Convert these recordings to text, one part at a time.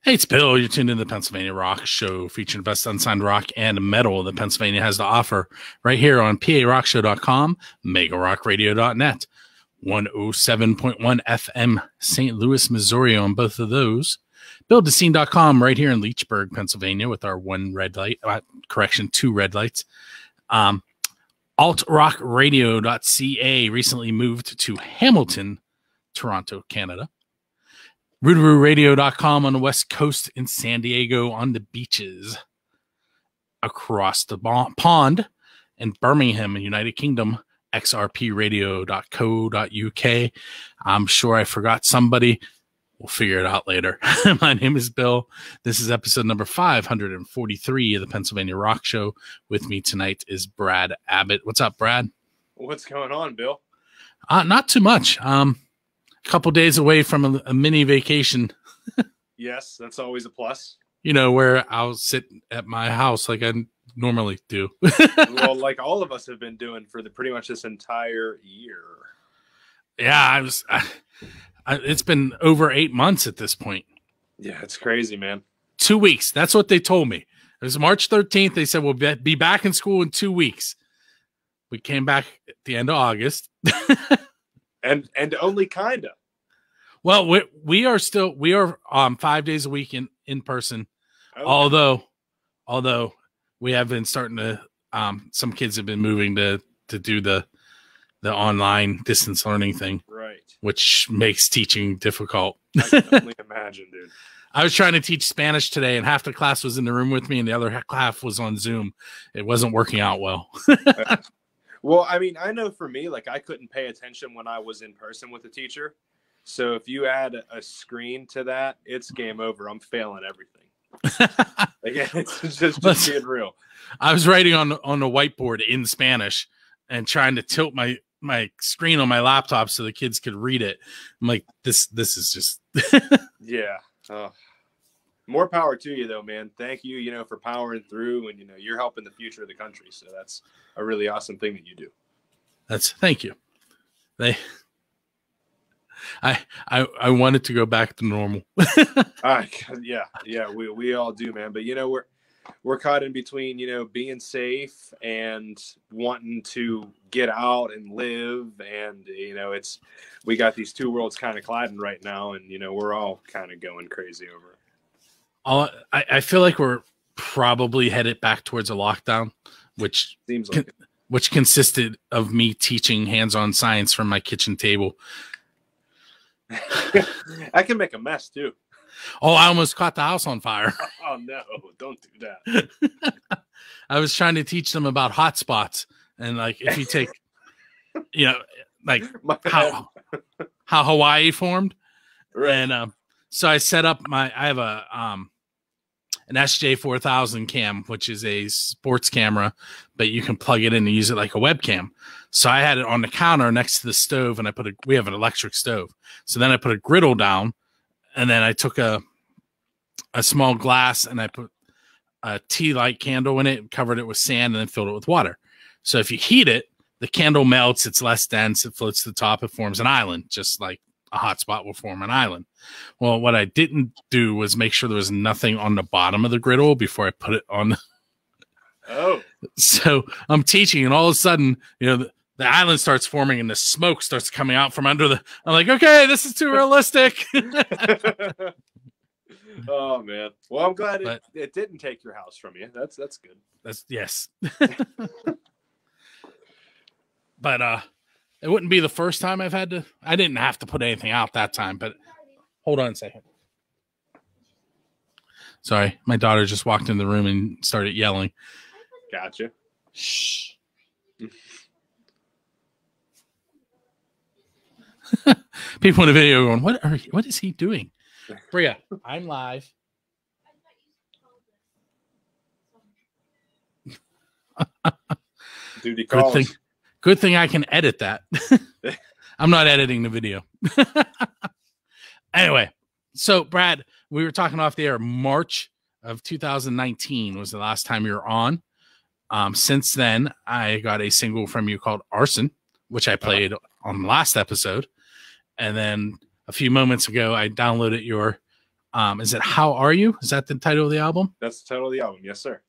Hey, it's Bill. You're tuned in to the Pennsylvania Rock Show, featuring the best unsigned rock and metal that Pennsylvania has to offer right here on PARockShow.com, MegaRockRadio.net, 107.1 FM, St. Louis, Missouri on both of those. BuildTheScene.com right here in Leechburg, Pennsylvania with our two red lights. AltRockRadio.ca recently moved to Hamilton, Toronto, Canada. RootarooRadio.com on the West Coast in San Diego on the beaches. Across the pond in Birmingham, United Kingdom, xrpradio.co.uk. I'm sure I forgot somebody. We'll figure it out later. My name is Bill. This is episode number 543 of the Pennsylvania Rock Show. With me tonight is Brad Abbott. What's up, Brad? What's going on, Bill? Not too much. Couple days away from a mini vacation. Yes, that's always a plus. You know, where I'll sit at my house like I normally do. Well, like all of us have been doing for pretty much this entire year. Yeah, it's been over 8 months at this point. Yeah, it's crazy, man. 2 weeks. That's what they told me. It was March 13th. They said we'll be back in school in 2 weeks. We came back at the end of August. And only kinda. Well, we are 5 days a week in person. Okay. Although we have been starting to some kids have been moving to do the online distance learning thing. Right. Which makes teaching difficult. I can only imagine, dude. I was trying to teach Spanish today, and half the class was in the room with me, and the other half was on Zoom. It wasn't working out well. Well, I mean, I know for me, like I couldn't pay attention when I was in person with the teacher. So if you add a screen to that, it's game over. I'm failing everything. Again, it's just being real. I was writing on the whiteboard in Spanish and trying to tilt my screen on my laptop so the kids could read it. I'm like, this is just yeah. More power to you, though, man. Thank you, for powering through, and you're helping the future of the country. So that's a really awesome thing that you do. Thank you. I wanted to go back to normal. Yeah, we all do, man. But we're caught in between, being safe and wanting to get out and live, and we got these two worlds kind of colliding right now, and we're all kind of going crazy over it. I feel like we're probably headed back towards a lockdown, which seems like which consisted of me teaching hands-on science from my kitchen table. I can make a mess too. Oh, I almost caught the house on fire. Oh no, don't do that. I was trying to teach them about hot spots, and like if you take, like how Hawaii formed, right. And so I set up I have an SJ4000 cam, which is a sports camera, but you can plug it in and use it like a webcam. So I had it on the counter next to the stove, and we have an electric stove. So then I put a griddle down, and then I took a small glass and I put a tea light candle in it, covered it with sand, and then filled it with water. So if you heat it, the candle melts, it's less dense, it floats to the top, it forms an island, just like a hot spot will form an island. Well, what I didn't do was make sure there was nothing on the bottom of the griddle before I put it on. Oh. So I'm teaching, and all of a sudden, the island starts forming and the smoke starts coming out from under I'm like, okay, this is too realistic. Oh man. Well, I'm glad it didn't take your house from you. That's good. Yes. But it wouldn't be the first time I didn't have to put anything out that time, but hold on a second. Sorry, my daughter just walked in the room and started yelling. Gotcha. Shh. People in the video going, what is he doing? Bria, I'm live. Duty calls. Good thing I can edit that. I'm not editing the video. Anyway, so Brad, we were talking off the air. March of 2019 was the last time you were on. Since then, I got a single from you called Arson, which I played on the last episode. And then a few moments ago, I downloaded your Is it How Are You? Is that the title of the album? That's the title of the album. Yes, sir.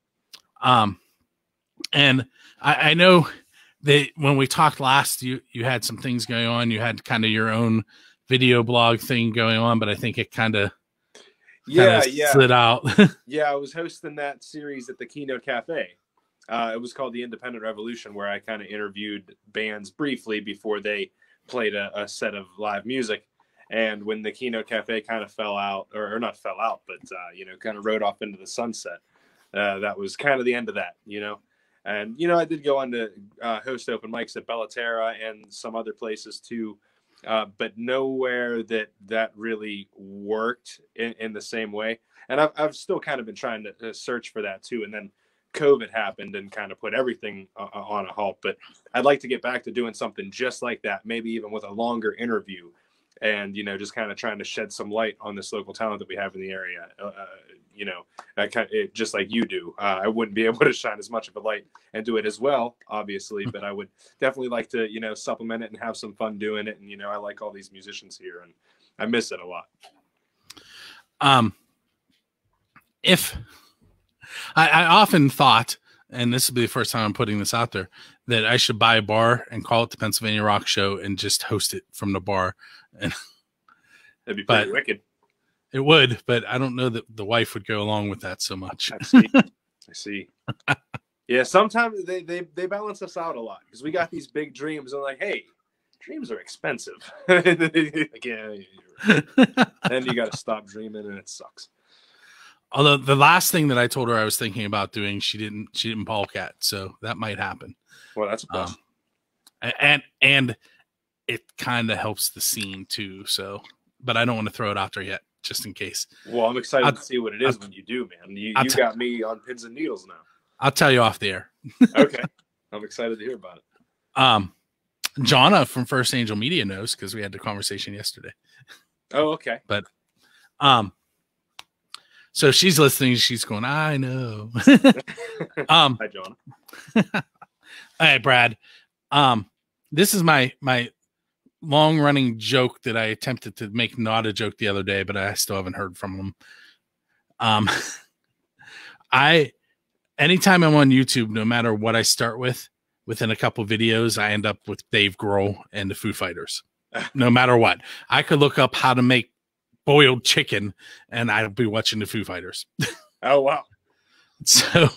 And I know that when we talked last, you had some things going on. You had kind of your own video blog thing going on, but I think it kind of slid out. Yeah, I was hosting that series at the Keynote Cafe. It was called The Independent Revolution, where I kind of interviewed bands briefly before they played a set of live music. And when the Keynote Cafe kind of fell out, or not fell out, but, kind of rode off into the sunset, that was kind of the end of that, And, I did go on to host open mics at Bellaterra and some other places too, but nowhere that really worked in the same way. And I've still kind of been trying to search for that too. And then COVID happened and kind of put everything on a halt. But I'd like to get back to doing something just like that, maybe even with a longer interview. And, just kind of trying to shed some light on this local talent that we have in the area, just like you do. I wouldn't be able to shine as much of a light and do it as well, obviously, but I would definitely like to, supplement it and have some fun doing it. And, I like all these musicians here and I miss it a lot. If I often thought, and this will be the first time I'm putting this out there, that I should buy a bar and call it the Pennsylvania Rock Show and just host it from the bar. And that'd be pretty wicked. It would, but I don't know that the wife would go along with that so much. I see. Yeah, sometimes they balance us out a lot because we got these big dreams and like, hey, dreams are expensive. Like, yeah, then you got to stop dreaming and it sucks. Although the last thing that I told her I was thinking about doing, she didn't polecat, so that might happen. Well, that's a plus. And it kind of helps the scene too. So, but I don't want to throw it out there yet, just in case. Well, I'm excited to see what it is when you do, man. You got me on pins and needles now. I'll tell you off the air. Okay, I'm excited to hear about it. Jonna from First Angel Media knows because we had the conversation yesterday. Oh, okay. But so she's listening. She's going, I know. Hi, John. Hey, Brad. This is my long running joke that I attempted to make not a joke the other day, but I still haven't heard from them. Anytime I'm on YouTube, no matter what I start with, within a couple videos, I end up with Dave Grohl and the Foo Fighters. No matter what, I could look up how to make boiled chicken and I'll be watching the Foo Fighters. Oh, wow. So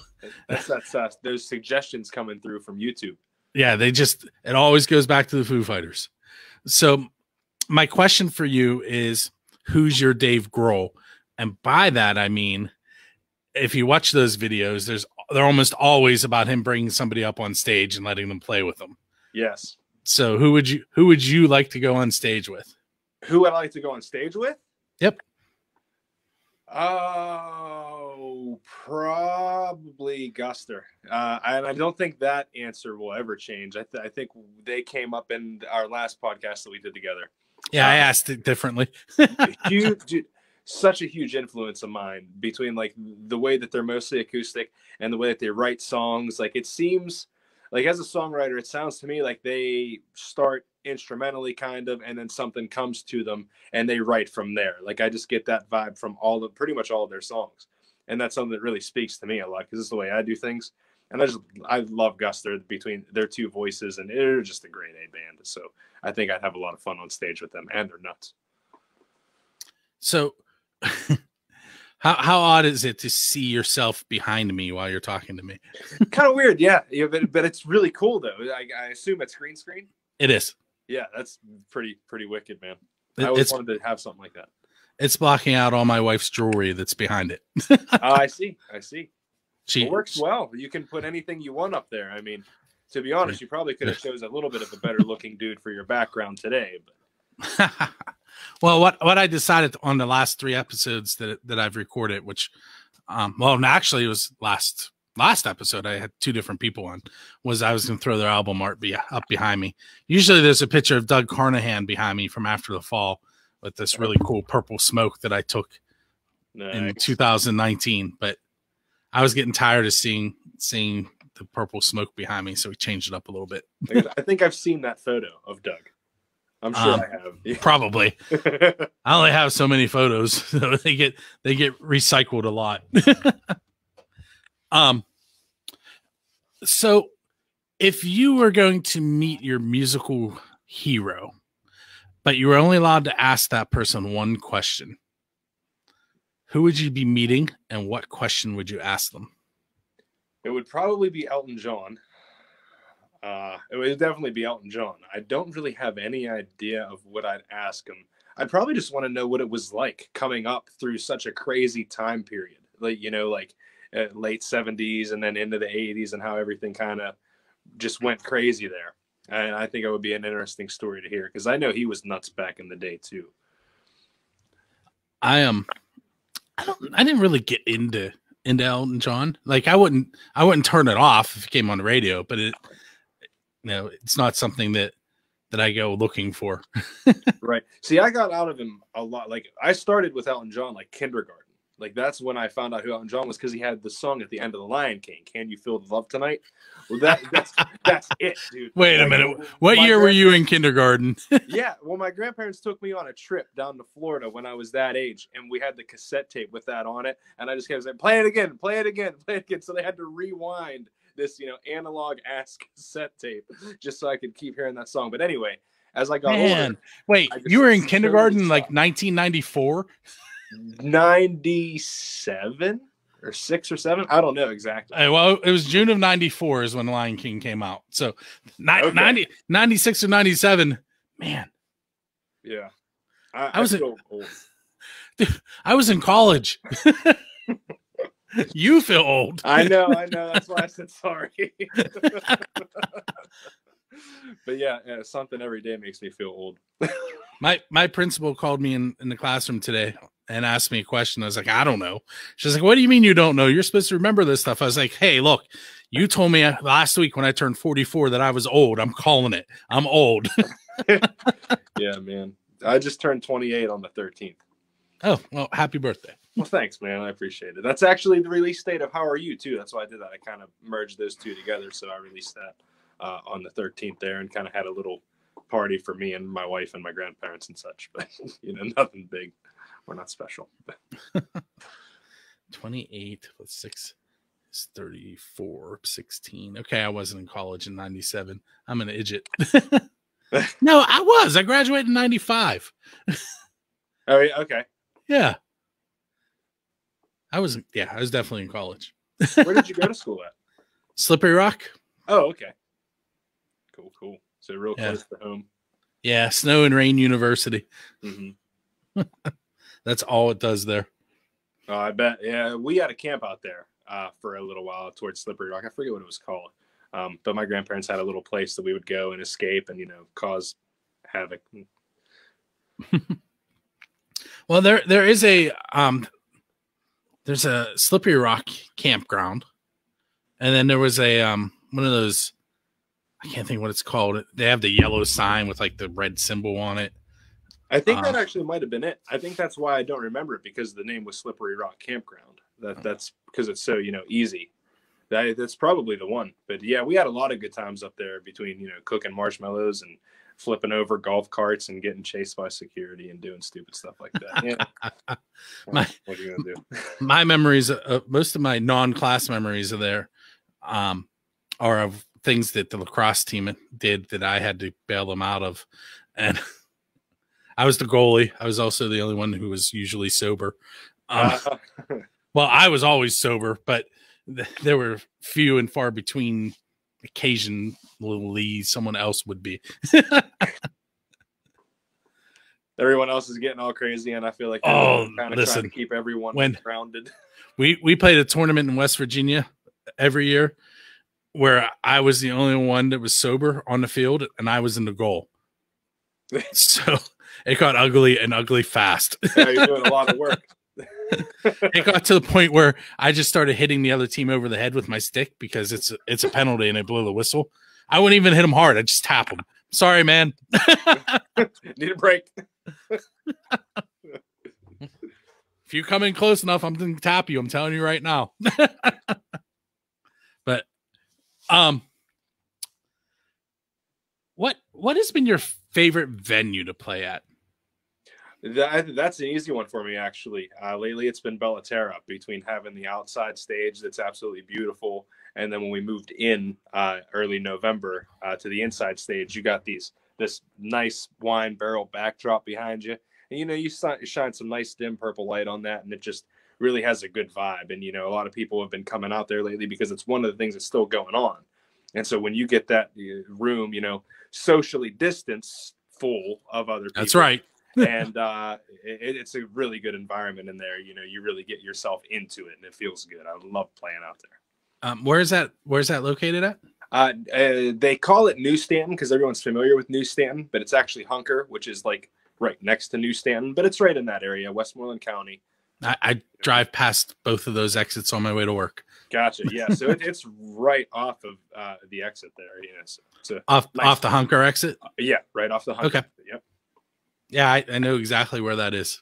that's those suggestions coming through from YouTube. Yeah, it always goes back to the Foo Fighters. So my question for you is, who's your Dave Grohl? And by that, I mean, if you watch those videos, they're almost always about him bringing somebody up on stage and letting them play with them. Yes. So who would you like to go on stage with? Who would I like to go on stage with? Yep. Oh, probably Guster. And I don't think that answer will ever change. I think they came up in our last podcast that we did together. Yeah, I asked it differently. Such a huge influence of mine between like the way that they're mostly acoustic and the way that they write songs. Like it seems like as a songwriter, it sounds to me like they start instrumentally kind of, and then something comes to them and they write from there. Like I just get that vibe from pretty much all of their songs. And that's something that really speaks to me a lot because it's the way I do things. And I love Guster between their two voices, and they're just a grade A band. So I think I'd have a lot of fun on stage with them, and they're nuts. So how odd is it to see yourself behind me while you're talking to me? Kind of weird. Yeah. But it's really cool though. I assume it's green screen. It is. Yeah. That's pretty wicked, man. I always wanted to have something like that. It's blocking out all my wife's jewelry that's behind it. I see. It works well. You can put anything you want up there. I mean, to be honest, you probably could have chose a little bit of a better looking dude for your background today. But well, what I decided on the last 3 episodes that I've recorded, which, actually it was last episode, I had 2 different people on, was I was going to throw their album art up behind me. Usually there's a picture of Doug Carnahan behind me from After the Fall with this really cool purple smoke that I took in 2019. But I was getting tired of seeing the purple smoke behind me, so we changed it up a little bit. I think I've seen that photo of Doug. I'm sure I have. Yeah. Probably. I only have so many photos, so they get recycled a lot. So if you were going to meet your musical hero, but you were only allowed to ask that person one question, who would you be meeting and what question would you ask them? It would probably be Elton John. It would definitely be Elton John. I don't really have any idea of what I'd ask him. I'd probably just want to know what it was like coming up through such a crazy time period, like, you know, like late 70s and then into the 80s, and how everything kind of just went crazy there. And I think it would be an interesting story to hear, because I know he was nuts back in the day too. I didn't really get into Elton John. Like I wouldn't turn it off if it came on the radio, but it's not something that I go looking for. Right. See, I got out of him a lot. Like I started with Elton John like kindergarten. Like that's when I found out who Elton John was, because he had the song at the end of The Lion King, "Can You Feel the Love Tonight?" Well, that's it, dude. Wait a minute. What year were you in kindergarten? Yeah, well, my grandparents took me on a trip down to Florida when I was that age, and we had the cassette tape with that on it, and I just kept saying, "Play it again, play it again, play it again." So they had to rewind this, analog ass cassette tape just so I could keep hearing that song. But anyway, as I got older, wait, you were in kindergarten like 1994? 97 or 6 or 7, I don't know exactly. Well, it was June of 94 is when Lion King came out, so 96 or 97, man. Yeah, I was old. Dude, I was in college. You feel old. I know, that's why I said sorry. But yeah, something every day makes me feel old. My principal called me in the classroom today and asked me a question. I was like, I don't know. She's like, what do you mean you don't know? You're supposed to remember this stuff. I was like, hey, look, you told me last week when I turned 44 that I was old. I'm calling it. I'm old. Yeah, man. I just turned 28 on the 13th. Oh, well, happy birthday. Well, thanks, man. I appreciate it. That's actually the release date of How Are You, too. That's why I did that. I kind of merged those two together. So I released that on the 13th there, and kind of had a little party for me and my wife and my grandparents and such. But, nothing big. We're not special. 28 plus 6 is 34, 16. Okay, I wasn't in college in 97. I'm an idiot. No, I was. I graduated in 95. Oh, yeah, okay. Yeah. I was definitely in college. Where did you go to school at? Slippery Rock. Oh, okay. Cool. So real close to home. Yeah, Snow and Rain University. Mm-hmm. That's all it does there. Oh, I bet. Yeah, we had a camp out there for a little while towards Slippery Rock. I forget what it was called. But my grandparents had a little place that we would go and escape and, cause havoc. Well, there is a there's a Slippery Rock campground, and then there was a one of those, I can't think what it's called. They have the yellow sign with like the red symbol on it. I think that actually might have been it. I think that's why I don't remember it, because the name was Slippery Rock Campground. That's because it's so easy. That's probably the one. But yeah, we had a lot of good times up there between cooking marshmallows and flipping over golf carts and getting chased by security and doing stupid stuff like that. Yeah. What are you gonna do? My memories, most of my non-class memories of there, are of things that the lacrosse team did that I had to bail them out of, and I was the goalie. I was also the only one who was usually sober. Well, I was always sober, but there were few and far between. Occasionally, someone else would be. Everyone else is getting all crazy, and I feel like kind of trying to keep everyone grounded. We played a tournament in West Virginia every year where I was the only one that was sober on the field, and I was in the goal. So it got ugly and ugly fast. Yeah, you're doing a lot of work. It got to the point where I just started hitting the other team over the head with my stick because it's a penalty and I blew the whistle. I wouldn't even hit them hard. I just tap them. Sorry, man. Need a break. If you come in close enough, I'm going to tap you. I'm telling you right now. But what has been your favorite venue to play at? That's an easy one for me, actually. Lately, it's been Bellaterra, between having the outside stage that's absolutely beautiful, and then when we moved in early November to the inside stage, you got this nice wine barrel backdrop behind you, and you shine some nice dim purple light on that, and it just really has a good vibe. And a lot of people have been coming out there lately because it's one of the things that's still going on. And so when you get that room, socially distanced, full of other people, that's right. And it's a really good environment in there. You really get yourself into it, and it feels good. I love playing out there. Where's that located at? They call it New Stanton because everyone's familiar with New Stanton, but it's actually Hunker, which is like right next to New Stanton, but it's right in that area, Westmoreland County. I drive past both of those exits on my way to work. Gotcha. Yeah, so it's right off of the exit there. So off the Hunker exit. Yeah, right off the Hunker. Okay. Yep. Yeah, I know exactly where that is.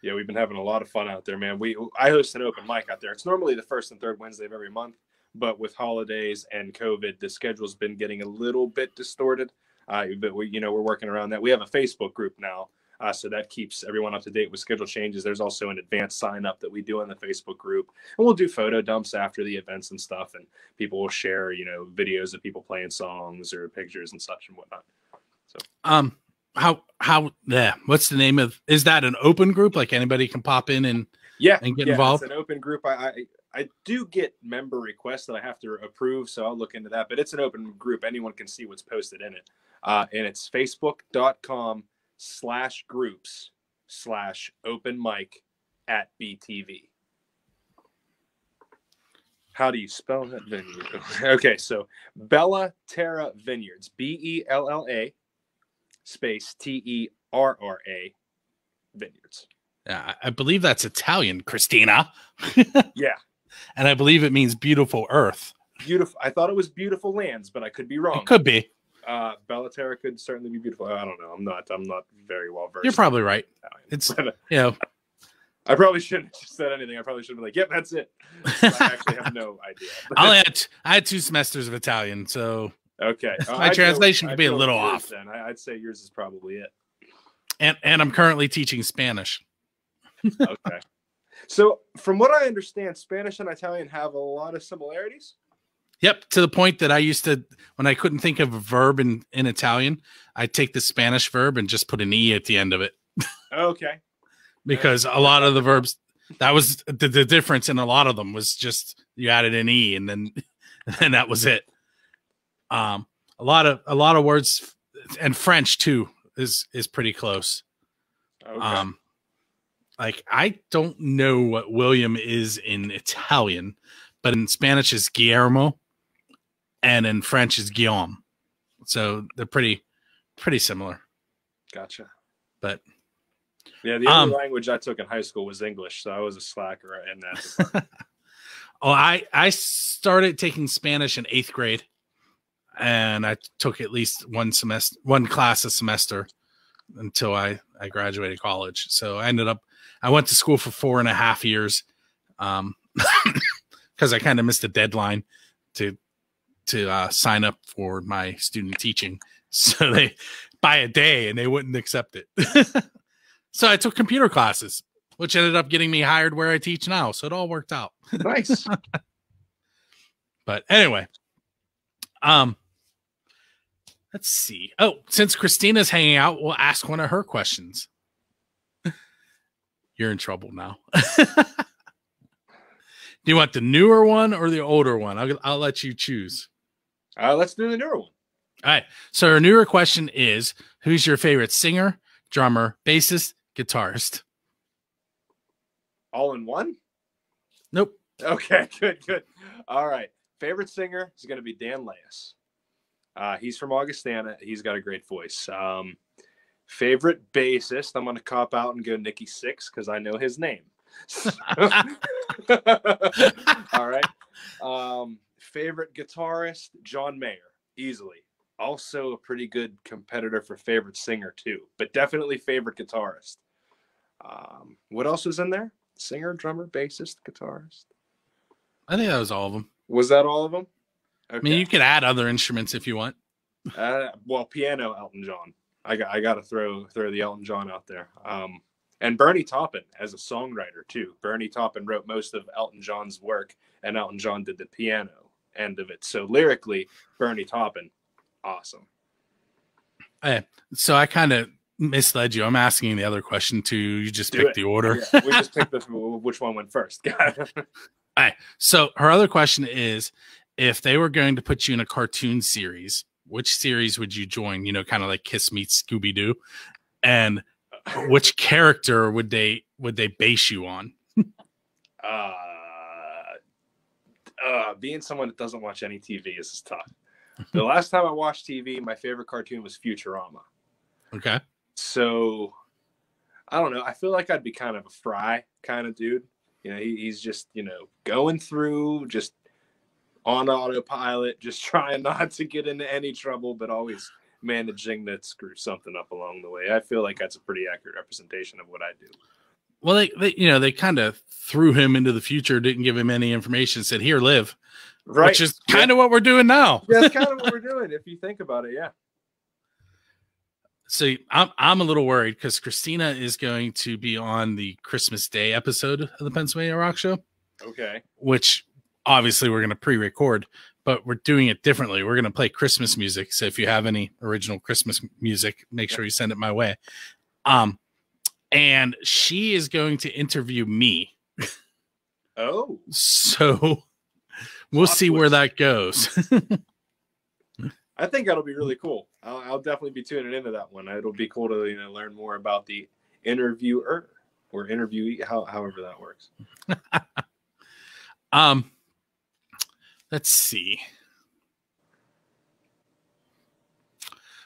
Yeah, we've been having a lot of fun out there, man. I host an open mic out there. It's normally the first and third Wednesday of every month, but with holidays and COVID, the schedule's been getting a little bit distorted. But we're working around that. We have a Facebook group now, so that keeps everyone up to date with schedule changes. There's also an advanced sign up that we do in the Facebook group, and we'll do photo dumps after the events and stuff, and people will share, videos of people playing songs or pictures and such and whatnot. So, what's the name of, is that an open group? Like anybody can pop in and get involved? It's an open group. I do get member requests that I have to approve, so I'll look into that, but it's an open group. Anyone can see what's posted in it. And it's facebook.com/groups/open-mic@BTV. How do you spell that venue? Okay, so Bellaterra Vineyards, BELLA space TERRA Vineyards. Yeah, I believe that's Italian, Christina. Yeah. And I believe it means beautiful earth. Beautiful. I thought it was beautiful lands, but I could be wrong. It could be. Bellaterra could certainly be beautiful. I don't know. I'm not very well versed. You're probably right. It's I probably shouldn't have said anything. I probably should have been like, "Yep, that's it." I actually have no idea. I had 2 semesters of Italian, so okay. My translation could be a little off. Then I'd say yours is probably it. And I'm currently teaching Spanish. Okay. So from what I understand, Spanish and Italian have a lot of similarities. Yep, to the point that I used to, when I couldn't think of a verb in Italian, I'd take the Spanish verb and just put an E at the end of it. Okay. Because a lot of the verbs, that was the difference in a lot of them was just you added an E and then that was it. A lot of words, and French too is pretty close. Okay. Like I don't know what William is in Italian, but in Spanish is Guillermo, and in French is Guillaume. So they're pretty similar. Gotcha. But yeah, the only language I took in high school was English, so I was a slacker in that department. I started taking Spanish in 8th grade, and I took at least one class a semester until I graduated college. So I went to school for 4.5 years, because I kind of missed a deadline to sign up for my student teaching. So they by a day and they wouldn't accept it. So I took computer classes, which ended up getting me hired where I teach now. So it all worked out. Nice. But anyway, let's see. Oh, since Christina's hanging out, we'll ask one of her questions. You're in trouble now. Do you want the newer one or the older one? I'll let you choose. Let's do the newer one. All right. So our newer question is, who's your favorite singer, drummer, bassist, guitarist? All in one? Nope. Okay, good. All right. Favorite singer is going to be Dan Leas. He's from Augustana. He's got a great voice. Favorite bassist, I'm going to cop out and go Nikki Sixx because I know his name. All right. Favorite guitarist, John Mayer, easily. Also a pretty good competitor for favorite singer too, but definitely favorite guitarist. What else was in there? Singer, drummer, bassist, guitarist. I think that was all of them. Was that all of them? Okay. I mean, you could add other instruments if you want. Well, piano Elton John. I got to throw the Elton John out there. And Bernie Taupin as a songwriter too. Bernie Taupin wrote most of Elton John's work, and Elton John did the piano end of it. So lyrically, Bernie Taupin, awesome. Hey, so I kind of misled you. I'm asking the other question too. You just picked the order. Yeah, we just picked which one went first. All right. So her other question is, if they were going to put you in a cartoon series, which series would you join? You know, kind of like Kiss meets Scooby-Doo, and which character would they base you on? Being someone that doesn't watch any TV is tough. The last time I watched TV, my favorite cartoon was Futurama. Okay. So I don't know. I feel like I'd be kind of a Fry kind of dude. You know, he's just, you know, going through, just on autopilot, just trying not to get into any trouble, but always managing to screw something up along the way. I feel like that's a pretty accurate representation of what I do. Well, they kind of threw him into the future, didn't give him any information, said, "Here, live." Right. Which is kind of what we're doing now. Yeah, that's kind of what we're doing if you think about it. Yeah. So I'm a little worried because Christina is going to be on the Christmas Day episode of the Pennsylvania Rock Show. Okay. Which obviously we're going to pre-record, but we're doing it differently. We're going to play Christmas music. So if you have any original Christmas music, make sure you send it my way. And she is going to interview me. Oh. So we'll see where that goes. I think that'll be really cool. I'll definitely be tuning into that one. It'll be cool to, you know, learn more about the interviewer or interviewee, however that works. Let's see.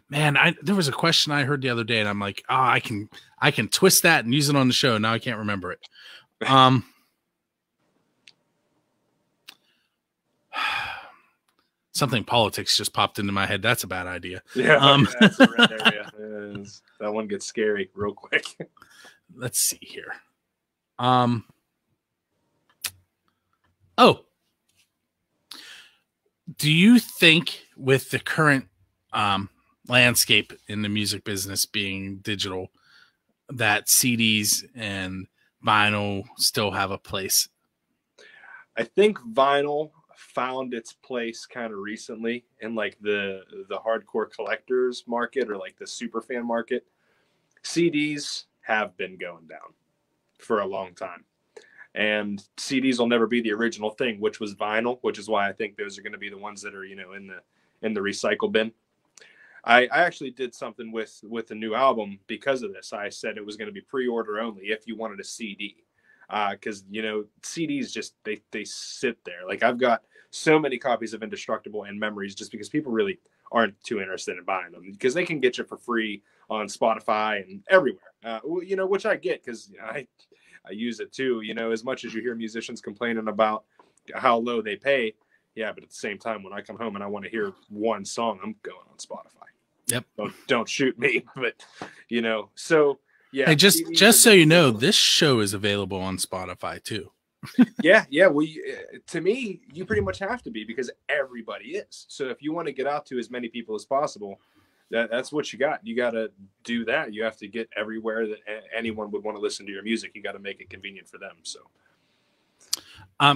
Man, there was a question I heard the other day, and I'm like, oh, I can twist that and use it on the show. Now I can't remember it. Something politics just popped into my head. That's a bad idea. Yeah, that's a red area. That one gets scary real quick. Let's see here. Do you think with the current landscape in the music business being digital, that CDs and vinyl still have a place? I think vinyl found its place kind of recently in like the hardcore collectors market or like the super fan market. CDs have been going down for a long time, and CDs will never be the original thing, which was vinyl, which is why I think those are going to be the ones that are, you know, in the recycle bin. I actually did something with the new album because of this. I said it was going to be pre-order only if you wanted a CD, because, you know, CDs just they sit there. Like, I've got so many copies of Indestructible and Memories just because people really aren't too interested in buying them, because they can get you for free on Spotify and everywhere. You know, which I get, because I use it too. You know, as much as you hear musicians complaining about how low they pay, yeah, but at the same time, when I come home and I want to hear one song, I'm going on Spotify. Yep. Don't shoot me, but you know, so yeah. Hey, just so you know, this show is available on Spotify too. Yeah. Well, to me, you pretty much have to be, because everybody is. So if you want to get out to as many people as possible, that's what you got. You got to do that. You have to get everywhere that anyone would want to listen to your music. You got to make it convenient for them.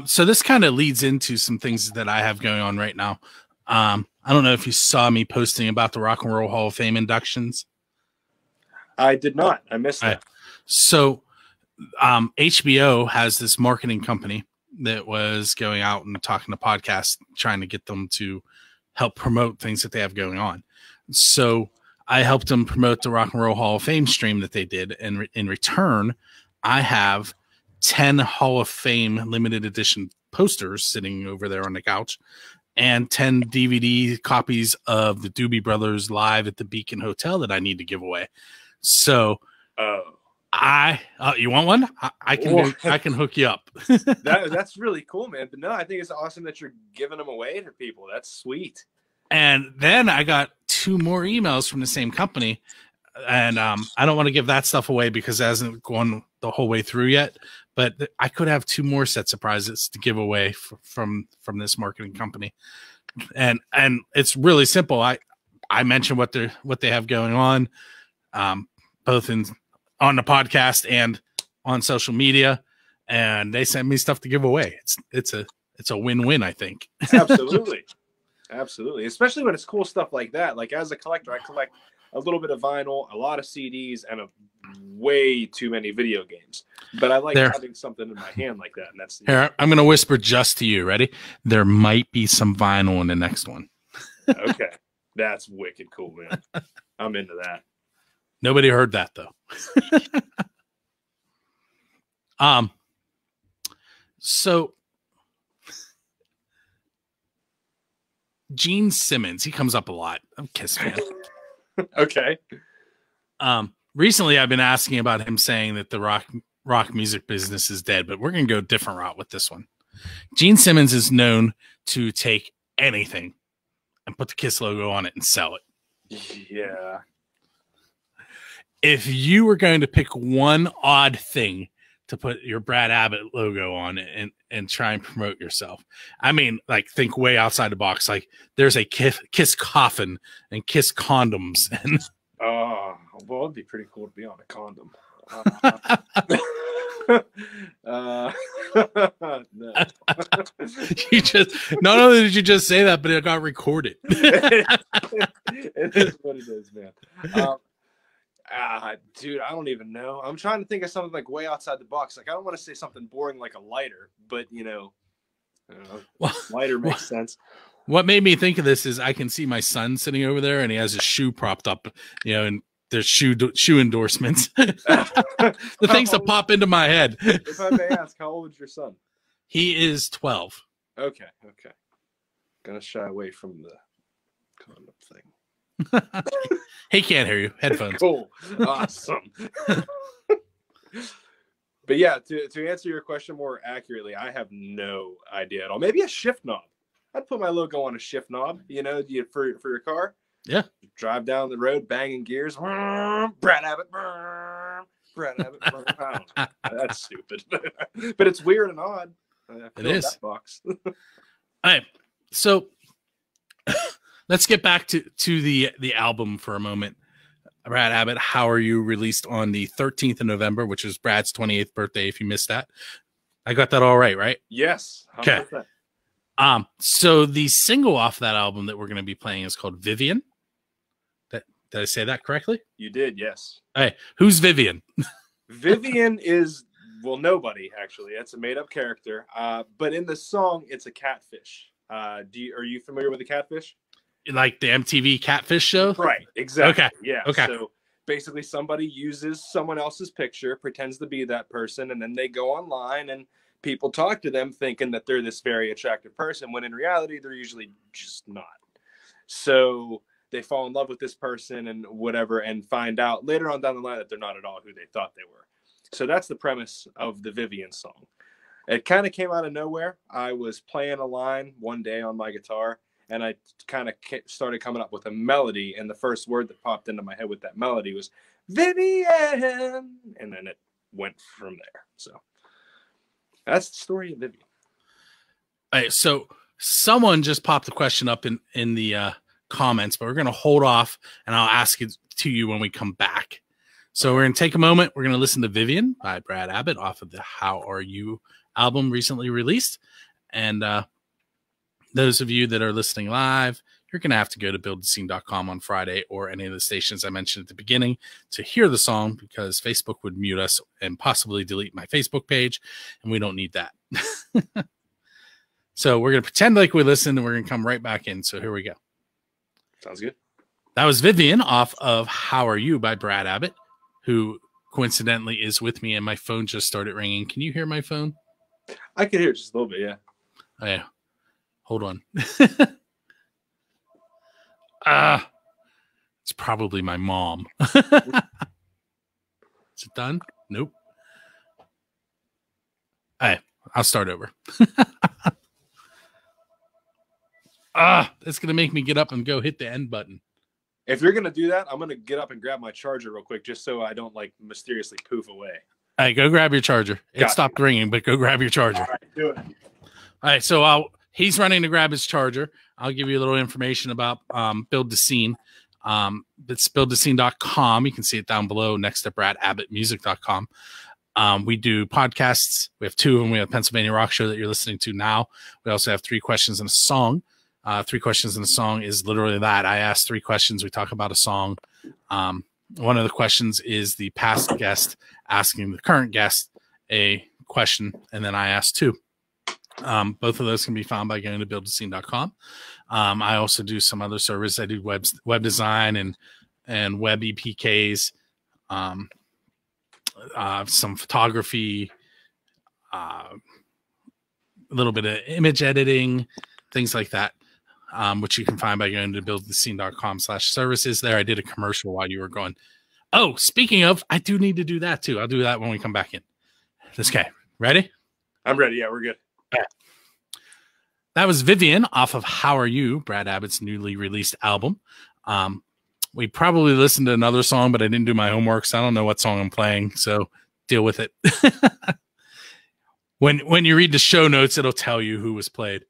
So this kind of leads into some things that I have going on right now. I don't know if you saw me posting about the Rock and Roll Hall of Fame inductions. I did not. I missed that. So HBO has this marketing company that was going out and talking to podcasts, trying to get them to help promote things that they have going on. So I helped them promote the Rock and Roll Hall of Fame stream that they did. And in return, I have 10 Hall of Fame limited edition posters sitting over there on the couch, and 10 DVD copies of the Doobie Brothers live at the Beacon Hotel that I need to give away. So, you want one? I can hook you up. That's really cool, man. But no, I think it's awesome that you're giving them away to people. That's sweet. And then I got 2 more emails from the same company, and I don't want to give that stuff away because it hasn't gone the whole way through yet. But I could have 2 more set surprises to give away from this marketing company, and it's really simple. I mention what they have going on, both on the podcast and on social media, and they send me stuff to give away. It's a win-win, I think. Absolutely. Absolutely. Especially when it's cool stuff like that. Like as a collector, I collect a little bit of vinyl, a lot of CDs, and way too many video games. But I like having something in my hand like that. And that's here. I'm going to whisper just to you. Ready? There might be some vinyl in the next one. Okay. That's wicked cool, man. I'm into that. Nobody heard that though. So Gene Simmons, he comes up a lot. I'm a Kiss fan. Okay. Recently I've been asking about him saying that the rock music business is dead, but we're going to go a different route with this one. Gene Simmons is known to take anything and put the Kiss logo on it and sell it. Yeah. If you were going to pick one odd thing to put your Brad Abbott logo on and try and promote yourself, I mean, like, think way outside the box. Like, there's a Kiss coffin and Kiss condoms. And oh, well, it'd be pretty cool to be on a condom. No. You just, not only did you just say that, but it got recorded. It is what it is, man. Dude, I don't even know. I'm trying to think of something like way outside the box. Like, I don't want to say something boring like a lighter, but lighter makes sense. What made me think of this is I can see my son sitting over there and he has his shoe propped up, and there's shoe endorsements. The things that pop into my head. If I may ask, how old is your son? He is 12. Okay. Gonna shy away from the condom thing. He can't hear you. Headphones. Cool. Awesome. But yeah, to answer your question more accurately, I have no idea at all. Maybe a shift knob. I'd put my logo on a shift knob, for your car. Yeah. Drive down the road, banging gears. Brad Abbott. Brad Abbott. That's stupid. But it's weird and odd. It is. That box. All right. So let's get back to the album for a moment. Brad Abbott, How Are You, released on the 13th of November, which is Brad's 28th birthday, if you missed that. I got that all right? Yes. 100%. Okay. So the single off that album that we're going to be playing is called Vivian. Did I say that correctly? You did, yes. Hey, who's Vivian? Vivian is, well, nobody, actually. It's a made-up character. But in the song, it's a catfish. Are you familiar with the catfish? Like the MTV Catfish show? Right, exactly. Okay. Yeah. Okay. So basically somebody uses someone else's picture, pretends to be that person, and then they go online and people talk to them thinking that they're this very attractive person, when in reality, they're usually just not. So they fall in love with this person and whatever, and find out later on down the line that they're not at all who they thought they were. So that's the premise of the Vivian song. It kind of came out of nowhere. I was playing a line one day on my guitar, and I kind of started coming up with a melody, and the first word that popped into my head with that melody was Vivian, and then it went from there. So that's the story of Vivian. All right, so someone just popped the question up in the comments, but we're going to hold off, and I'll ask it to you when we come back. So we're going to take a moment. We're going to listen to Vivian by Brad Abbott off of the How Are You album recently released. And those of you that are listening live, you're going to have to go to buildthescene.com on Friday, or any of the stations I mentioned at the beginning, to hear the song, because Facebook would mute us and possibly delete my Facebook page, and we don't need that. So we're going to pretend like we listened, and we're going to come right back in. So here we go. Sounds good. That was Vivian off of How Are You by Brad Abbott, who coincidentally is with me, and my phone just started ringing. Can you hear my phone? I can hear it just a little bit, yeah. Oh, yeah. Hold on. It's probably my mom. Is it done? Nope. All right, I'll start over. That's going to make me get up and go hit the end button. If you're going to do that, I'm going to get up and grab my charger real quick, just so I don't mysteriously poof away. All right, go grab your charger. It stopped ringing, but go grab your charger. All right, do it. All right, so I'll he's running to grab his charger. I'll give you a little information about Build the Scene. It's buildthescene.com. You can see it down below next to bradabbotmusic.com. We do podcasts. We have 2 of them. We have Pennsylvania Rock Show that you're listening to now. We also have 3 questions and a song. 3 questions and a song is literally that. I ask 3 questions. We talk about a song. One of the questions is the past guest asking the current guest a question, and then I ask 2. Both of those can be found by going to buildthescene.com. I also do some other service. I do web design and web EPKs, some photography, a little bit of image editing, things like that, which you can find by going to buildthescene.com/services. There, I did a commercial while you were going. Oh, speaking of, I do need to do that too. I'll do that when we come back in. This guy, ready? I'm ready. Yeah, we're good. Okay. That was Vivian off of How Are You, Brad Abbott's newly released album. We probably listened to another song, but I didn't do my homework, so I don't know what song I'm playing, so deal with it. When you read the show notes, it'll tell you who was played.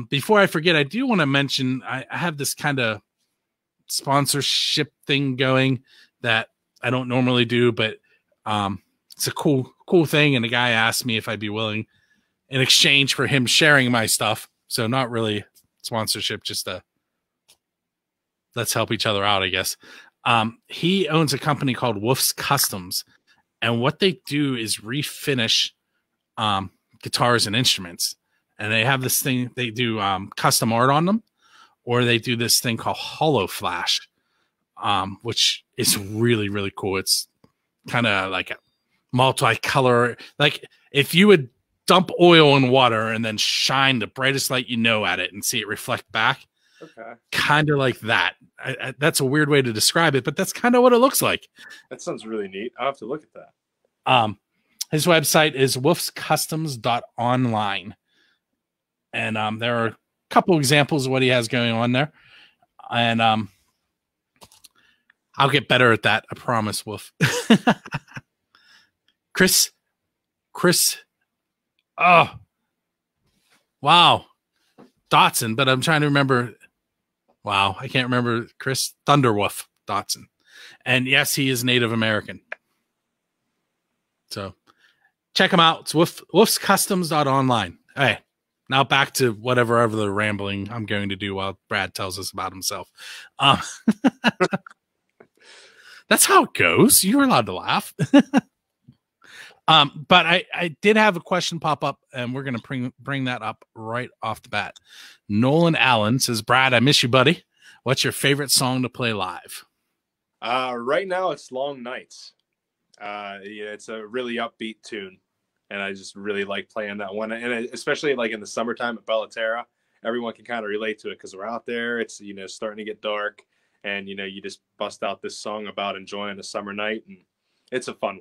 Before I forget, I do want to mention I have this kind of sponsorship thing going that I don't normally do, but it's a cool thing, and the guy asked me if I'd be willing in exchange for him sharing my stuff. So not really sponsorship, just let's help each other out, I guess. He owns a company called Wolf's Customs, and what they do is refinish guitars and instruments. And they have this thing, they do custom art on them, or they do this thing called Hollow Flash, which is really, really cool. It's kind of like a multicolor, like if you would dump oil in water and then shine the brightest light at it and see it reflect back. Okay. Kind of like that. That's a weird way to describe it, but that's kind of what it looks like. That sounds really neat. I'll have to look at that. His website is wolfscustoms.online. And there are a couple examples of what he has going on there. And I'll get better at that. I promise, Wolf. Chris. Oh, wow. Dotson, but I'm trying to remember. Wow, I can't remember. Chris Thunderwolf Dotson. And yes, he is Native American. So check him out. It's wolfscustoms.online. All right. Now back to whatever other rambling I'm going to do while Brad tells us about himself. That's how it goes. You're allowed to laugh. But I did have a question pop up, and we're going to bring that up right off the bat. Nolan Allen says, Brad, I miss you, buddy. What's your favorite song to play live? Right now it's Long Nights. Yeah, it's a really upbeat tune, and I just really like playing that one. And especially like in the summertime at Bellaterra, everyone can kind of relate to it because we're out there. It's, starting to get dark, and, you just bust out this song about enjoying a summer night, and it's a fun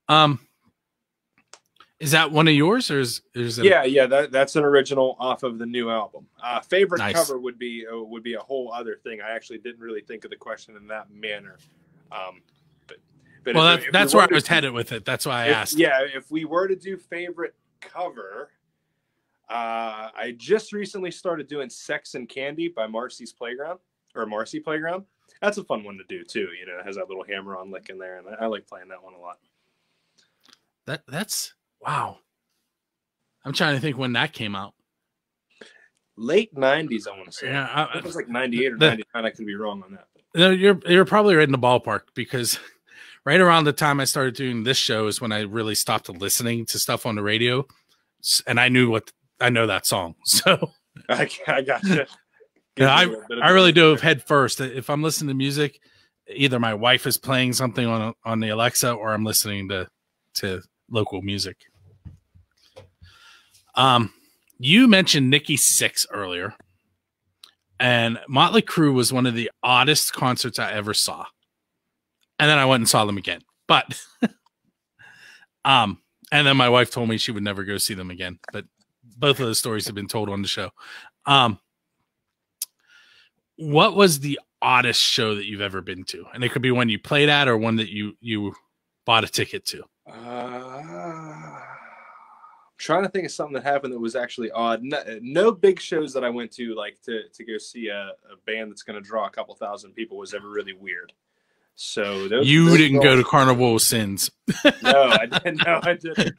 one. Is that one of yours, or is it? Yeah, that's an original off of the new album. Favorite cover would be a whole other thing. I actually didn't really think of the question in that manner. But well, that's where I was headed with it. That's why I asked. Yeah, if we were to do favorite cover, I just recently started doing "Sex and Candy" by Marcy Playground. That's a fun one to do too. It has that little hammer-on lick in there, and I like playing that one a lot. That's wow. I'm trying to think when that came out. Late 90s, I want to say. Yeah, it was like 98 or 99. I could be wrong on that. No, you're probably right in the ballpark, because right around the time I started doing this show is when I really stopped listening to stuff on the radio, and I know that song. So I got you. I really do head first. If I'm listening to music, either my wife is playing something on the Alexa, or I'm listening to local music. You mentioned Nikki Sixx earlier, and Motley Crue was one of the oddest concerts I ever saw. And then I went and saw them again. But and then my wife told me she would never go see them again. But both of those stories have been told on the show. What was the oddest show that you've ever been to? And it could be one you played at, or one that you bought a ticket to. trying to think of something that happened that was actually odd. No big shows that I went to, like to go see a band that's going to draw a couple thousand people, was ever really weird. So you didn't go to Carnival of Sins. No, I didn't. No, I didn't.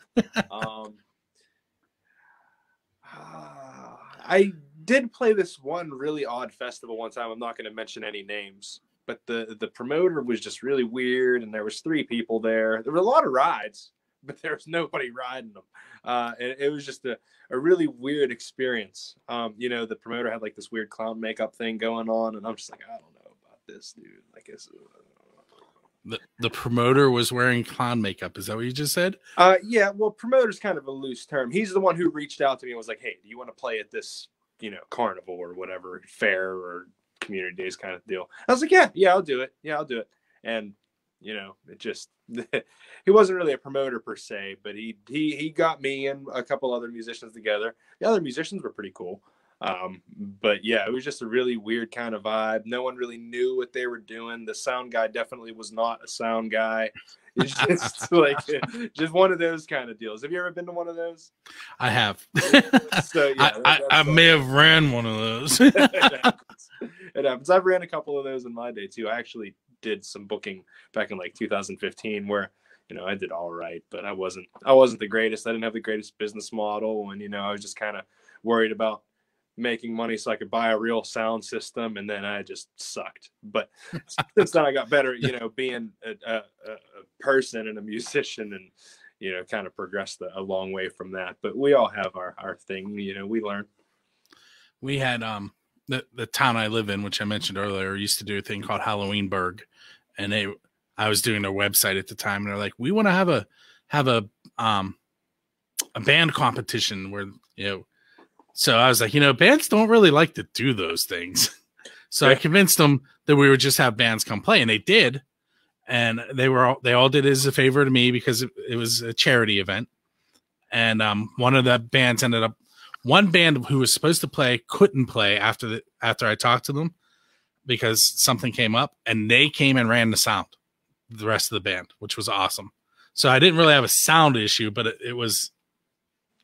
I did play this one really odd festival one time. I'm not going to mention any names, but the promoter was just really weird, and there was 3 people there. There were a lot of rides, but there was nobody riding them. And it was just a really weird experience. You know, the promoter had like this weird clown makeup thing going on, and I'm just like, I don't know about this, dude. Like, the promoter was wearing clown makeup. Is that what you just said? Yeah. Well, promoter's kind of a loose term. He's the one who reached out to me and was like, hey, do you want to play at this, you know, carnival or whatever, fair or community days kind of deal? I was like, yeah, I'll do it. Yeah, I'll do it. And, you know, it just, he wasn't really a promoter per se, but he got me and a couple other musicians together. The other musicians were pretty cool. But yeah, it was just a really weird kind of vibe. No one really knew what they were doing. The sound guy definitely was not a sound guy. It's just like just one of those kind of deals. Have you ever been to one of those? I have. So yeah, I may have ran one of those. It happens. I've ran a couple of those in my day too. I actually did some booking back in like 2015 where, you know, I did all right, but I wasn't the greatest. I didn't have the greatest business model, and, you know, I was just kind of worried about making money so I could buy a real sound system, and then I just sucked. But since then I got better, you know, being a person and a musician, and, you know, kind of progressed a long way from that. But we all have our thing, you know, we learn. We had the town I live in, which I mentioned earlier, used to do a thing called Halloweenburg, and I was doing their website at the time, and they're like, we want to have a band competition where, you know. So I was like, you know, bands don't really like to do those things. So yeah. I convinced them that we would just have bands come play, and they did. And they all did it as a favor to me because it was a charity event. And one of the bands one band who was supposed to play couldn't play after I talked to them because something came up, and they came and ran the sound, the rest of the band, which was awesome. So I didn't really have a sound issue, but it was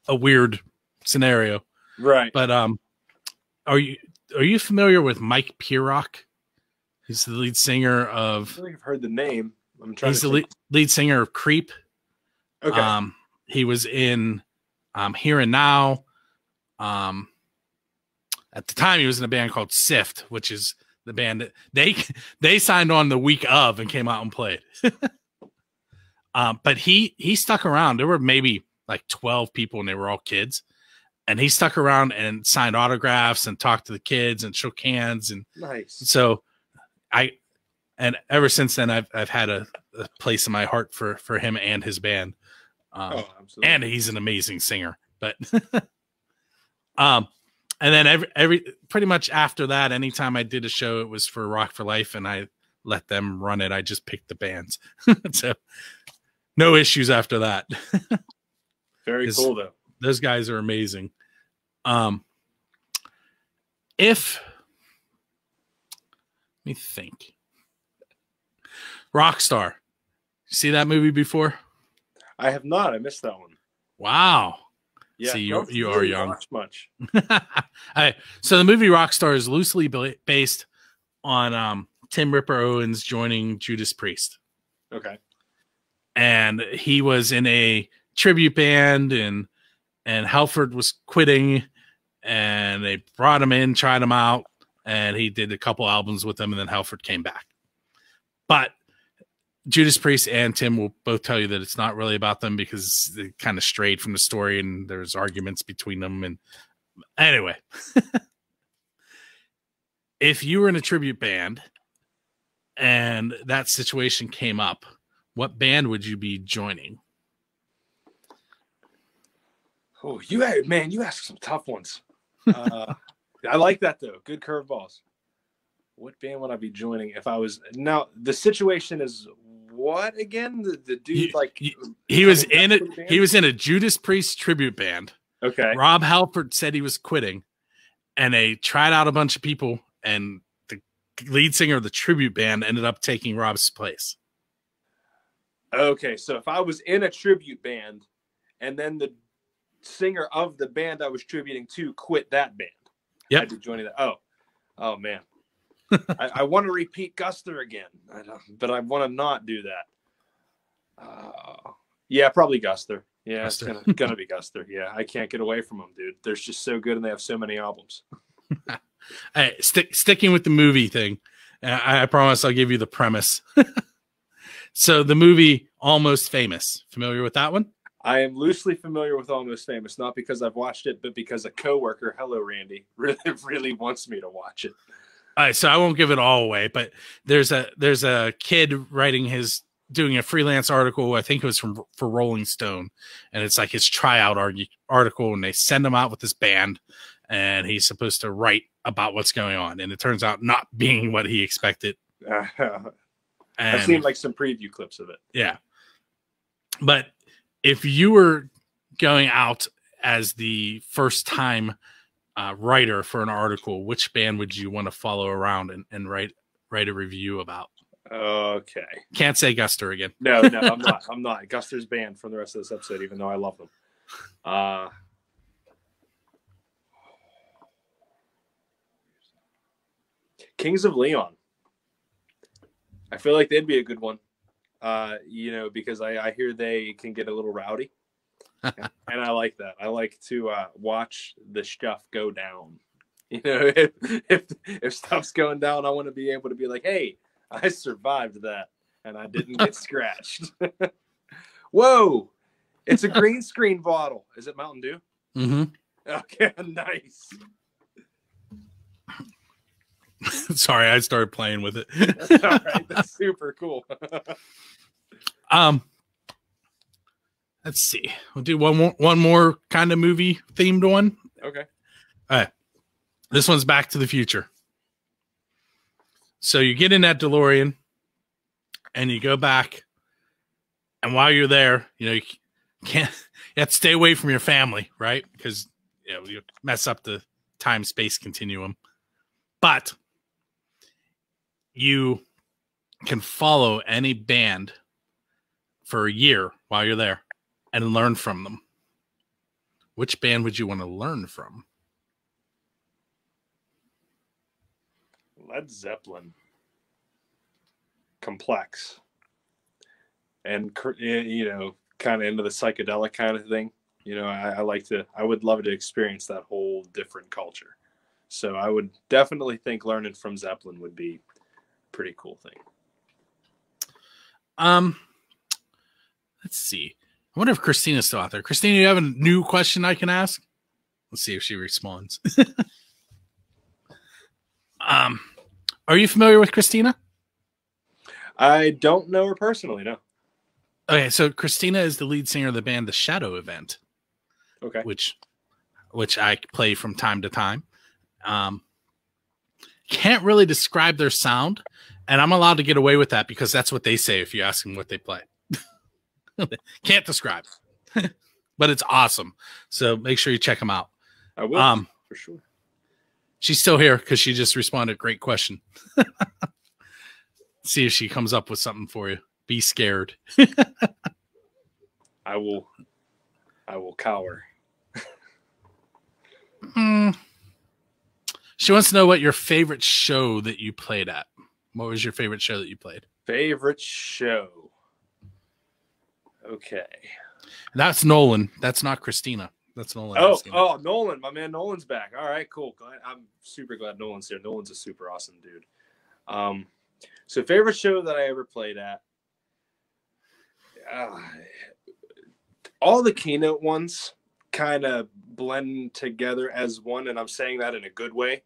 a weird scenario. Right. But are you familiar with Mike Pierock? He's the lead singer of. I think I've heard the name. He's the lead singer of Creep. Okay. He was in Here and Now. At the time, he was in a band called Sift, which is the band that they signed on the week of and came out and played. But he stuck around. There were maybe like 12 people, and they were all kids. And he stuck around and signed autographs and talked to the kids and shook hands. And nice. So and ever since then, I've had a place in my heart for him and his band. Absolutely. And he's an amazing singer. But and then every pretty much after that, anytime I did a show, it was for Rock for Life, and I let them run it. I just picked the bands. So no issues after that. Very cool though. Those guys are amazing. Let me think. Rockstar. See that movie before? I have not. I missed that one. Wow. Yeah, see, you are young. Much. So the movie Rockstar is loosely based on Tim Ripper Owens joining Judas Priest. Okay. And he was in a tribute band, and Halford was quitting, and they brought him in, tried him out, and he did a couple albums with them, and then Halford came back. But Judas Priest and Tim will both tell you that it's not really about them because they kind of strayed from the story, and there's arguments between them. And anyway, if you were in a tribute band and that situation came up, what band would you be joining? Oh, you asked some tough ones. I like that though. Good curveballs. What band would I be joining if I was now? The situation is what again? The dude he was in a Judas Priest tribute band. Okay. Rob Halford said he was quitting, and they tried out a bunch of people, and the lead singer of the tribute band ended up taking Rob's place. Okay, so if I was in a tribute band, and then the singer of the band I was tributing to quit that band. Yep. I had to join that. Oh man. I want to repeat Guster again, but I want to not do that. Yeah, probably Guster. Yeah, Guster. It's gonna be Guster. Yeah, I can't get away from them, dude. They're just so good, and they have so many albums. Hey, sticking with the movie thing, I promise I'll give you the premise. So the movie Almost Famous, familiar with that one? I am loosely familiar with Almost Famous, not because I've watched it, but because a coworker, hello Randy, really wants me to watch it. All right, so I won't give it all away, but there's a kid doing a freelance article. I think it was for Rolling Stone, and it's like his tryout article, and they send him out with this band, and he's supposed to write about what's going on, and it turns out not being what he expected. I've seen like some preview clips of it. Yeah, but if you were going out as the first time writer for an article, which band would you want to follow around and write a review about? Okay. Can't say Guster again. No, I'm not. I'm not. Guster's banned from the rest of this episode, even though I love them. Kings of Leon. I feel like they'd be a good one. Because I hear they can get a little rowdy. And I like that. I like to watch the stuff go down. If stuff's going down, I want to be able to be like, hey, I survived that and I didn't get scratched. Whoa, it's a green screen bottle. Is it Mountain Dew? Mm-hmm. Okay, nice. Sorry, I started playing with it. That's all right. That's super cool. Let's see. We'll do one more kind of movie themed one. Okay. All right. This one's Back to the Future. So you get in that DeLorean and you go back, and while you're there, you have to stay away from your family, right? Because you mess up the time-space continuum. But you can follow any band for a year while you're there and learn from them. Which band would you want to learn from? Led Zeppelin. Complex. And, kind of into the psychedelic kind of thing. I would love to experience that whole different culture. So I would definitely think learning from Zeppelin would be a pretty cool thing. Let's see. I wonder if Christina's still out there. Christina, you have a new question I can ask? Let's see if she responds. Are you familiar with Christina? I don't know her personally, no. Okay, so Christina is the lead singer of the band The Shadow Event. Okay. Which I play from time to time. Can't really describe their sound, and I'm allowed to get away with that because that's what they say if you ask them what they play. Can't describe, but it's awesome. So make sure you check them out. I will, for sure. She's still here because she just responded. Great question. See if she comes up with something for you. Be scared. I will cower. She wants to know what your favorite show that you played at. What was your favorite show that you played? Favorite show. Okay. That's Nolan. That's not Christina. That's Nolan. Oh, Nolan. My man Nolan's back. All right, cool. I'm super glad Nolan's here. Nolan's a super awesome dude. So favorite show that I ever played at. All the keynote ones kind of blend together as one, and I'm saying that in a good way.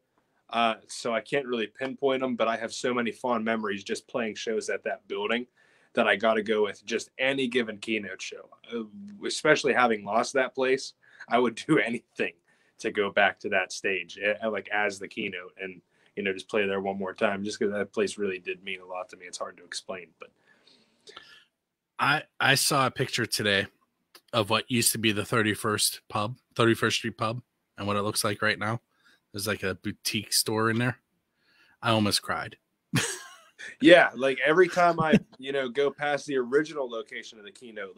So I can't really pinpoint them, but I have so many fond memories just playing shows at that building that I got to go with just any given keynote show. Especially having lost that place, I would do anything to go back to that stage, like as the keynote, and just play there one more time, just because that place really did mean a lot to me. It's hard to explain, but I saw a picture today of what used to be the 31st Street pub, and what it looks like right now. There's like a boutique store in there. I almost cried. Yeah, like every time I, go past the original location of the Keynote,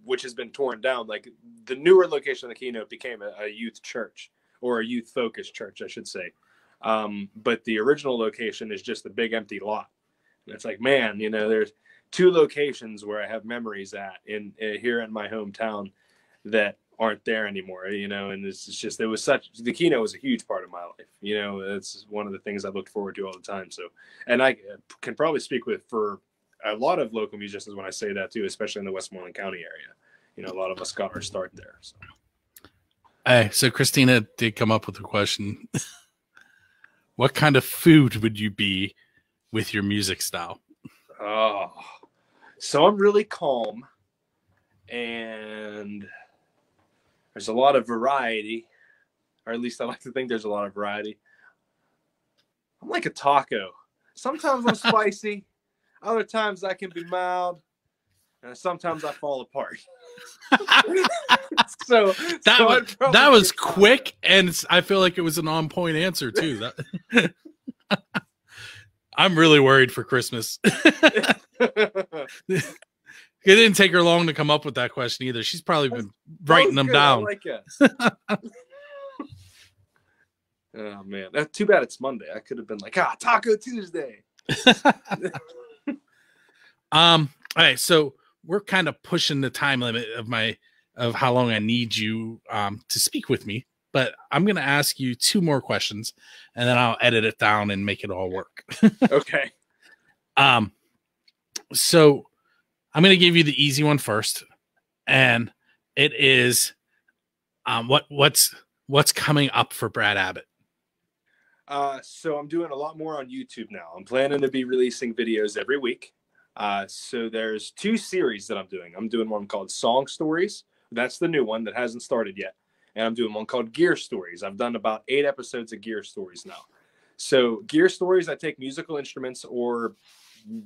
which has been torn down, like the newer location of the Keynote became a youth church, or a youth focused church, I should say. But the original location is just a big empty lot. And it's like, man, there's two locations where I have memories at here in my hometown that aren't there anymore, and it's just, the Keynote was a huge part of my life. It's one of the things I looked forward to all the time. So, and I can probably speak for a lot of local musicians when I say that too, especially in the Westmoreland County area. A lot of us got our start there. So. Hey, so Christina did come up with a question. What kind of food would you be with your music style? Oh, so I'm really calm, and there's a lot of variety, or at least I like to think there's a lot of variety. I'm like a taco. Sometimes I'm spicy, other times I can be mild, and sometimes I fall apart. so that was quick, and I feel like it was an on-point answer too. I'm really worried for Christmas. It didn't take her long to come up with that question either. She's probably been writing them down. I like it. Oh man, that's too bad it's Monday. I could have been like, Taco Tuesday. All right, so we're kind of pushing the time limit of how long I need you to speak with me, but I'm going to ask you two more questions, and then I'll edit it down and make it all work. Okay. So I'm going to give you the easy one first, and it is what's coming up for Brad Abbott. So I'm doing a lot more on YouTube now. I'm planning to be releasing videos every week. So there's two series that I'm doing. I'm doing one called Song Stories. That's the new one that hasn't started yet. And I'm doing one called Gear Stories. I've done about 8 episodes of Gear Stories now. So Gear Stories, I take musical instruments or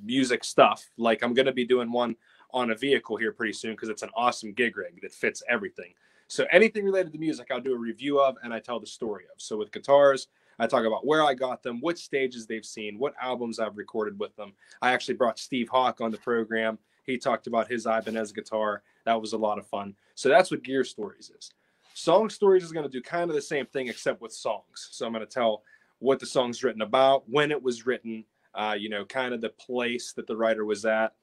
music stuff. Like I'm going to be doing one on a vehicle here pretty soon because it's an awesome gig rig that fits everything. So anything related to music, I'll do a review of and I tell the story of. So with guitars, I talk about where I got them, what stages they've seen, what albums I've recorded with them. I actually brought Steve Hawk on the program. He talked about his Ibanez guitar. That was a lot of fun. So that's what Gear Stories is. Song Stories is going to do kind of the same thing except with songs. So I'm going to tell what the song's written about, when it was written, kind of the place that the writer was at,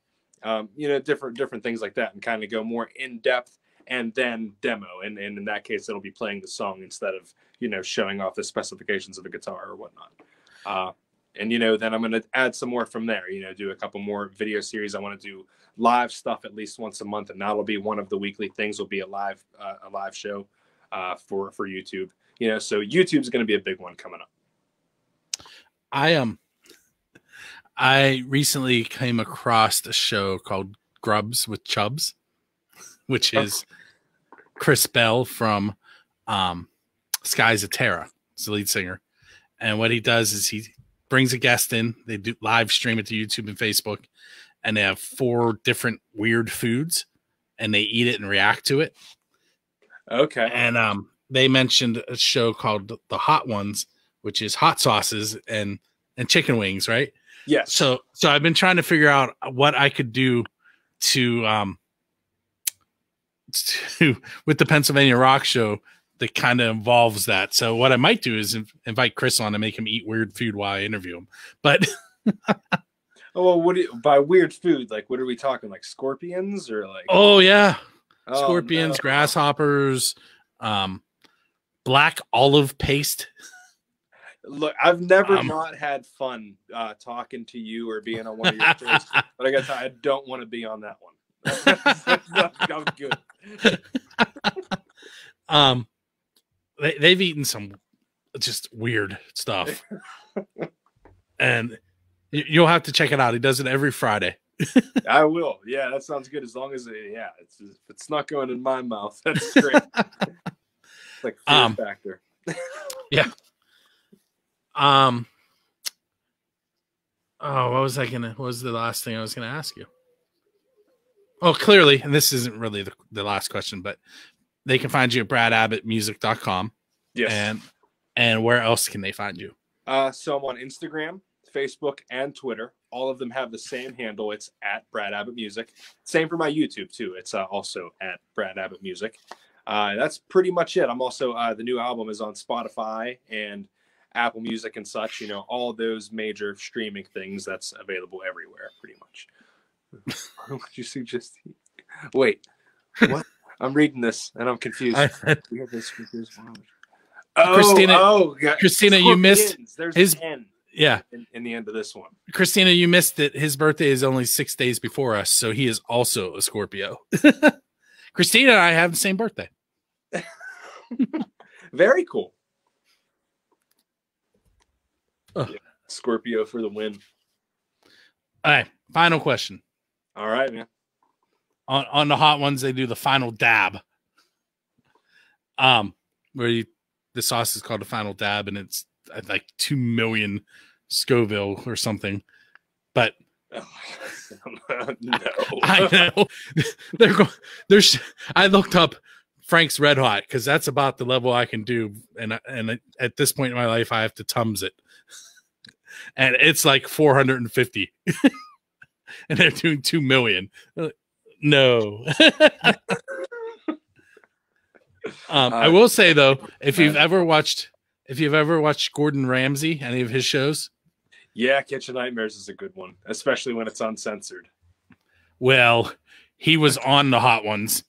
different things like that, and kind of go more in depth and then demo. And in that case, it'll be playing the song instead of, showing off the specifications of a guitar or whatnot. Then I'm going to add some more from there, do a couple more video series. I want to do live stuff at least once a month. And that'll be one of the weekly things will be a live show for YouTube, so YouTube's going to be a big one coming up. I recently came across a show called Grubs with Chubs, which is Chris Bell from Skies of Terra. He's the lead singer. And what he does is he brings a guest in. They do live stream it to YouTube and Facebook. And they have 4 different weird foods. And they eat it and react to it. Okay. And they mentioned a show called The Hot Ones, which is hot sauces and chicken wings, right? Yes. So I've been trying to figure out what I could do to with the Pennsylvania Rock Show that kind of involves that. So what I might do is invite Chris on and make him eat weird food while I interview him. But by weird food, like what are we talking? Like scorpions or like? Oh yeah, scorpions, no. Grasshoppers, black olive paste. Look, I've never not had fun talking to you or being on one of your shows, but I got to tell you, I don't want to be on that one. I'm good. They've eaten some just weird stuff, and you'll have to check it out. He does it every Friday. I will. Yeah, that sounds good. As long as it's not going in my mouth, that's great. It's like fear factor. Yeah. What was the last thing I was gonna ask you? Oh, clearly, and this isn't really the last question, but they can find you at bradabbott.music.com. Yes. And where else can they find you? So I'm on Instagram, Facebook, and Twitter. All of them have the same handle. It's at Brad Abbott Music. Same for my YouTube too. It's also at Brad Abbott Music. That's pretty much it. I'm also the new album is on Spotify and Apple Music and such. You know, all those major streaming things. That's available everywhere, pretty much. What would you suggest? Wait, what? I'm reading this and I'm confused. We have this. Christina, you missed There's his N. Yeah, in the end of this one. Christina, you missed that his birthday is only 6 days before us, so he is also a Scorpio. Christina and I have the same birthday. Very cool. Yeah, Scorpio for the win. All right, final question. All right, man. On the hot ones, they do the final dab. Where the sauce is called the final dab, and it's like 2 million Scoville or something. But no, I know I looked up Frank's Red Hot because that's about the level I can do, and at this point in my life, I have to Tums it, and it's like 450, and they're doing 2 million. No. I will say though, if you've ever watched Gordon Ramsay, any of his shows, yeah, Kitchen Nightmares is a good one, especially when it's uncensored. Well, he was on the hot ones,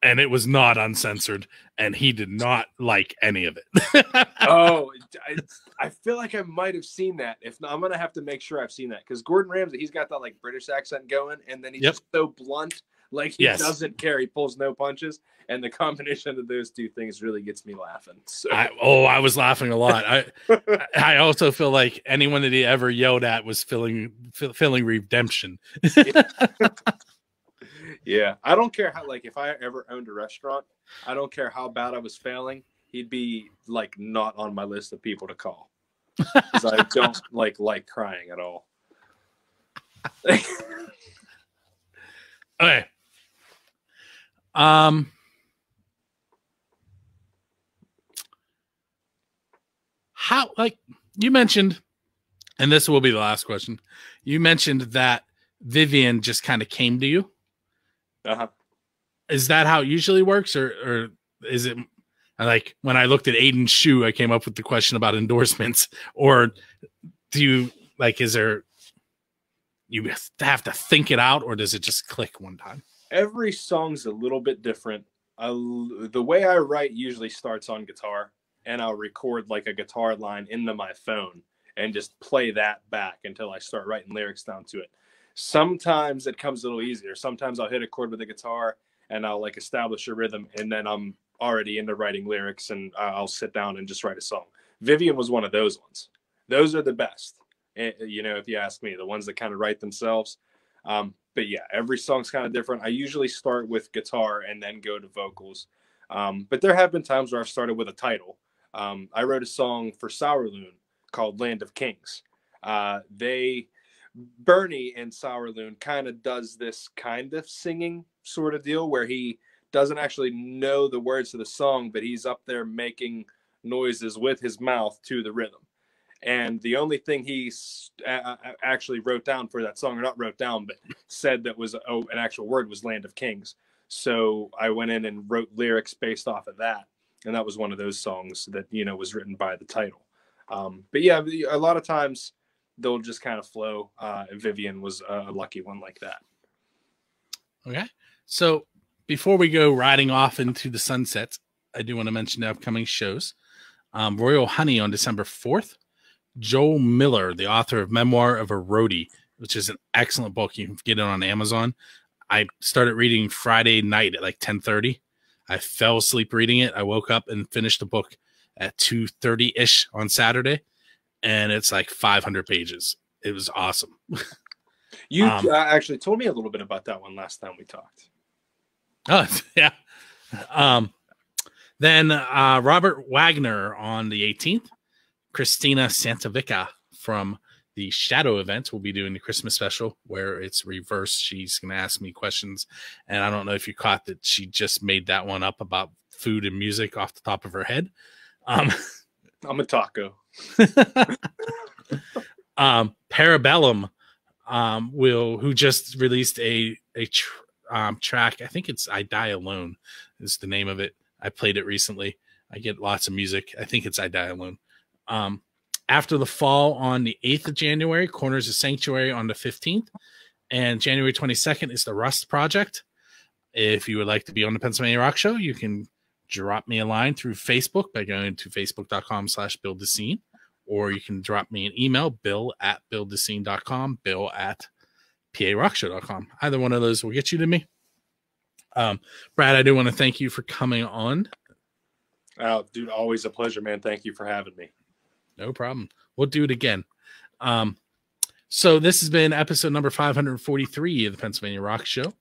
and it was not uncensored, and he did not like any of it. Oh, I feel like I might have seen that. If not, I'm gonna have to make sure I've seen that because Gordon Ramsay, he's got that like British accent going, and then he's just so blunt, like he doesn't care, he pulls no punches, and the combination of those two things really gets me laughing. So. I was laughing a lot. I also feel like anyone that he ever yelled at was feeling redemption. Yeah, I don't care how, like, if I ever owned a restaurant, I don't care how bad I was failing, he'd be like not on my list of people to call because I don't like crying at all. Okay. How, like you mentioned, and this will be the last question. You mentioned that Vivian just kind of came to you. Uh-huh. Is that how it usually works, or is it like when I looked at Aiden's shoe, I came up with the question about endorsements, or do you like, is there, you have to think it out, or does it just click one time? Every song's a little bit different. The way I write usually starts on guitar, and I'll record like a guitar line into my phone and just play that back until I start writing lyrics down to it. Sometimes it comes a little easier. Sometimes I'll hit a chord with the guitar and I'll like establish a rhythm, and then I'm already into writing lyrics, and I'll sit down and just write a song. Vivian was one of those ones. Those are the best, you know, if you ask me, the ones that kind of write themselves. But yeah, every song's kind of different. I usually start with guitar and then go to vocals. But there have been times where I've started with a title. I wrote a song for Sourloon called Land of Kings. Bernie in Sourloon kind of does this kind of singing sort of deal where he doesn't actually know the words to the song, but he's up there making noises with his mouth to the rhythm. And the only thing he actually wrote down for that song, or not wrote down, but said that was an actual word, was Land of Kings. So I went in and wrote lyrics based off of that. And that was one of those songs that, you know, was written by the title. But yeah, a lot of times they'll just kind of flow. Vivian was a lucky one like that. Okay. So before we go riding off into the sunset, I do want to mention the upcoming shows. Royal Honey on December 4th. Joel Miller, the author of Memoir of a Roadie, which is an excellent book. You can get it on Amazon. I started reading Friday night at like 10:30. I fell asleep reading it. I woke up and finished the book at 2:30-ish on Saturday, and it's like 500 pages. It was awesome. You actually told me a little bit about that one last time we talked. Oh, yeah. Then Robert Wagner on the 18th. Christina Santavica from the Shadow event will be doing the Christmas special where it's reverse. She's going to ask me questions. And I don't know if you caught that she just made that one up about food and music off the top of her head. I'm a taco. Parabellum who just released a track. I think it's I Die Alone is the name of it. I played it recently. I get lots of music. I think it's I Die Alone. After the Fall on the 8th of January, Corners of Sanctuary on the 15th, and January 22nd is the Rust Project. If you would like to be on the Pennsylvania Rock Show, you can drop me a line through Facebook by going to facebook.com/buildthescene, or you can drop me an email, bill@buildthescene.com, bill@parockshow.com. Either one of those will get you to me. Brad, I do want to thank you for coming on. Oh, dude, always a pleasure, man. Thank you for having me. No problem. We'll do it again. So this has been episode number 543 of the Pennsylvania Rock Show.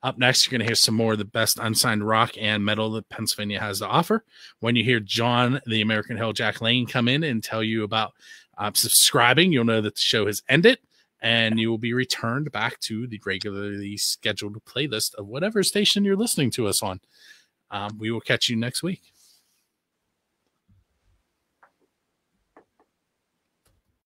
Up next, you're going to hear some more of the best unsigned rock and metal that Pennsylvania has to offer. When you hear John, the American Hell Jack Lane, come in and tell you about subscribing, you'll know that the show has ended, and you will be returned back to the regularly scheduled playlist of whatever station you're listening to us on. We will catch you next week.